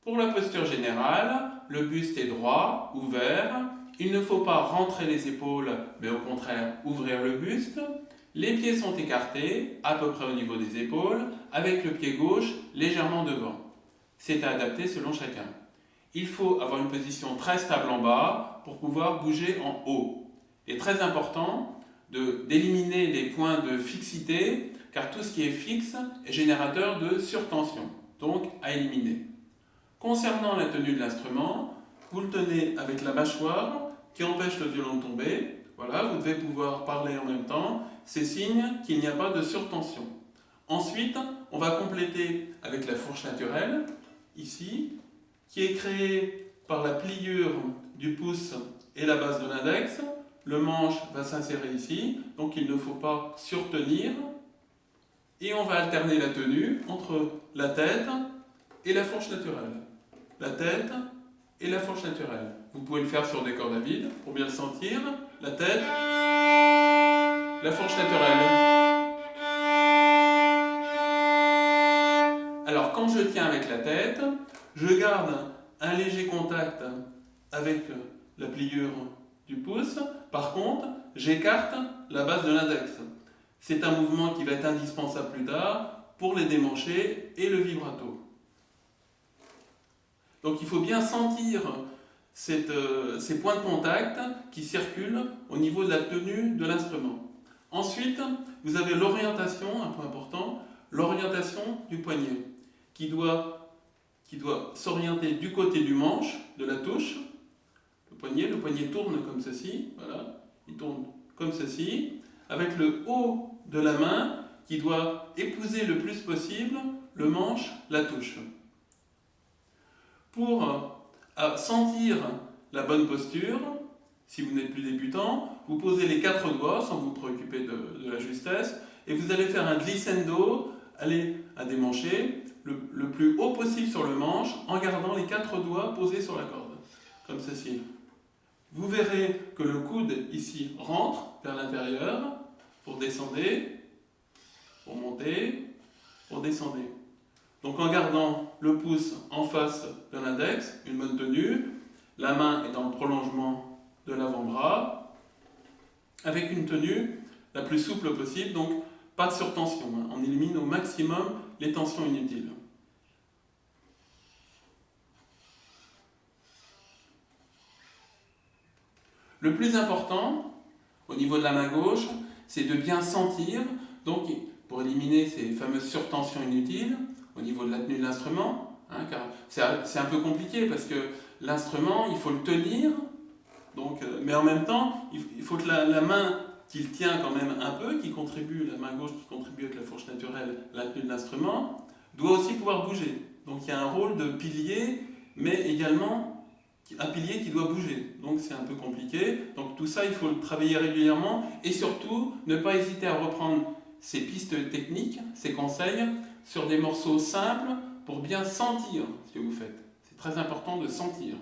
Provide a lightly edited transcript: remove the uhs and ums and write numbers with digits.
Pour la posture générale, le buste est droit, ouvert. Il ne faut pas rentrer les épaules, mais au contraire ouvrir le buste. Les pieds sont écartés, à peu près au niveau des épaules, avec le pied gauche légèrement devant. C'est à adapter selon chacun. Il faut avoir une position très stable en bas pour pouvoir bouger en haut. Il est très important d'éliminer les points de fixité, car tout ce qui est fixe est générateur de surtension, donc à éliminer. Concernant la tenue de l'instrument, vous le tenez avec la mâchoire qui empêche le violon de tomber. Voilà, vous devez pouvoir parler en même temps. C'est signe qu'il n'y a pas de surtension. Ensuite, on va compléter avec la fourche naturelle, ici, qui est créée par la pliure du pouce et la base de l'index. Le manche va s'insérer ici, donc il ne faut pas surtenir. Et on va alterner la tenue entre la tête et la fourche naturelle. La tête et la fourche naturelle. Vous pouvez le faire sur des cordes à vide pour bien le sentir. La tête, la fourche naturelle. Alors quand je tiens avec la tête, je garde un léger contact avec la pliure du pouce. Par contre, j'écarte la base de l'index. C'est un mouvement qui va être indispensable plus tard pour les démancher et le vibrato. Donc il faut bien sentir ces points de contact qui circulent au niveau de la tenue de l'instrument. Ensuite, vous avez l'orientation, un point important, l'orientation du poignet, qui doit s'orienter du côté du manche, de la touche. Le poignet tourne comme ceci, voilà, il tourne comme ceci, avec le haut de la main qui doit épouser le plus possible le manche, la touche. Pour sentir la bonne posture, si vous n'êtes plus débutant, vous posez les 4 doigts sans vous préoccuper de la justesse et vous allez faire un glissando, aller à démancher le plus haut possible sur le manche en gardant les 4 doigts posés sur la corde, comme ceci. Vous verrez que le coude ici rentre vers l'intérieur pour descendre, pour monter, pour descendre. Donc en gardant le pouce en face de l'index, une bonne tenue, la main est dans le prolongement de l'avant-bras, avec une tenue la plus souple possible, donc pas de surtension, on élimine au maximum les tensions inutiles. Le plus important, au niveau de la main gauche, c'est de bien sentir, donc pour éliminer ces fameuses surtensions inutiles, au niveau de la tenue de l'instrument, car c'est un peu compliqué parce que l'instrument, il faut le tenir, donc, mais en même temps, il faut que la main qui le tient quand même un peu, la main gauche qui contribue avec la fourche naturelle à la tenue de l'instrument, doit aussi pouvoir bouger. Donc il y a un rôle de pilier, mais également un pilier qui doit bouger. Donc c'est un peu compliqué. Donc tout ça, il faut le travailler régulièrement et surtout ne pas hésiter à reprendre ces pistes techniques, ces conseils, sur des morceaux simples pour bien sentir ce que vous faites. C'est très important de sentir.